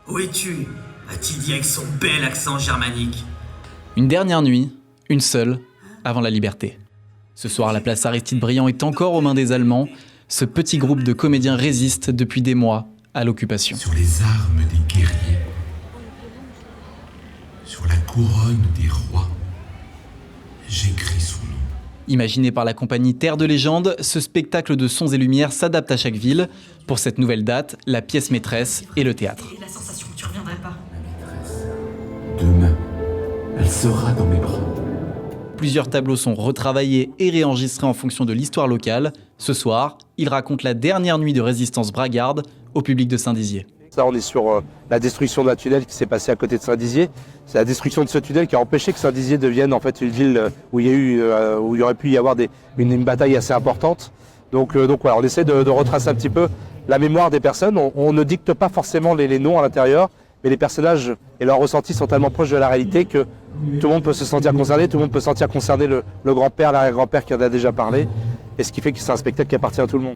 Où es-tu ? a-t-il dit avec son bel accent germanique. Une dernière nuit, une seule, avant la liberté. Ce soir, la place Aristide-Briand est encore aux mains des Allemands. Ce petit groupe de comédiens résiste depuis des mois à l'occupation. Sur les armes des guerriers, sur la couronne des rois, j'écris son nom. Imaginé par la compagnie Terre de Légende, ce spectacle de sons et lumières s'adapte à chaque ville. Pour cette nouvelle date, la pièce maîtresse est le théâtre. La sensation que tu reviendrais pas. Demain, elle sera dans mes bras. Plusieurs tableaux sont retravaillés et réenregistrés en fonction de l'histoire locale. Ce soir, il raconte la dernière nuit de résistance bragarde au public de Saint-Dizier. Là, on est sur la destruction d'un tunnel qui s'est passé à côté de Saint-Dizier. C'est la destruction de ce tunnel qui a empêché que Saint-Dizier devienne en fait une ville où il aurait pu y avoir une bataille assez importante. Donc voilà, on essaie de retracer un petit peu la mémoire des personnes. On ne dicte pas forcément les noms à l'intérieur, mais les personnages et leurs ressentis sont tellement proches de la réalité que tout le monde peut se sentir concerné, tout le monde peut sentir concerné le grand-père, l'arrière-grand-père qui en a déjà parlé. Et ce qui fait que c'est un spectacle qui appartient à tout le monde.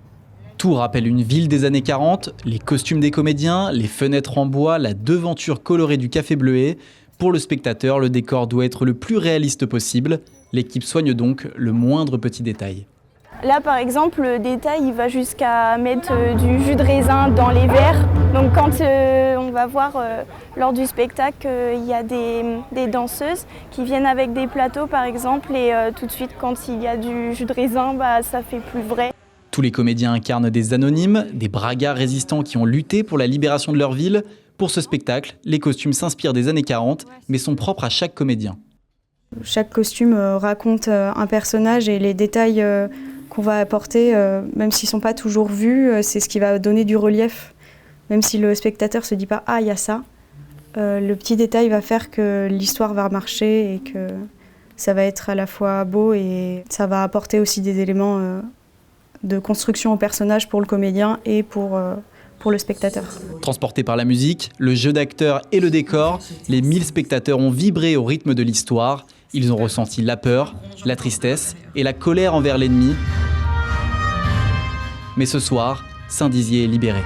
Tout rappelle une ville des années 40, les costumes des comédiens, les fenêtres en bois, la devanture colorée du café bleuet. Pour le spectateur, le décor doit être le plus réaliste possible. L'équipe soigne donc le moindre petit détail. Là, par exemple, le détail, il va jusqu'à mettre du jus de raisin dans les verres. Donc quand on va voir lors du spectacle, il y a des danseuses qui viennent avec des plateaux, par exemple, et tout de suite, quand il y a du jus de raisin, ça fait plus vrai. Tous les comédiens incarnent des anonymes, des bragards résistants qui ont lutté pour la libération de leur ville. Pour ce spectacle, les costumes s'inspirent des années 40, mais sont propres à chaque comédien. Chaque costume raconte un personnage et les détails qu'on va apporter, même s'ils ne sont pas toujours vus, c'est ce qui va donner du relief. Même si le spectateur ne se dit pas « Ah, il y a ça », le petit détail va faire que l'histoire va marcher et que ça va être à la fois beau et ça va apporter aussi des éléments de construction au personnage pour le comédien et pour le spectateur. Transportés par la musique, le jeu d'acteurs et le décor, les 1000 spectateurs ont vibré au rythme de l'histoire. Ils ont ressenti la peur, la tristesse et la colère envers l'ennemi. Mais ce soir, Saint-Dizier est libéré.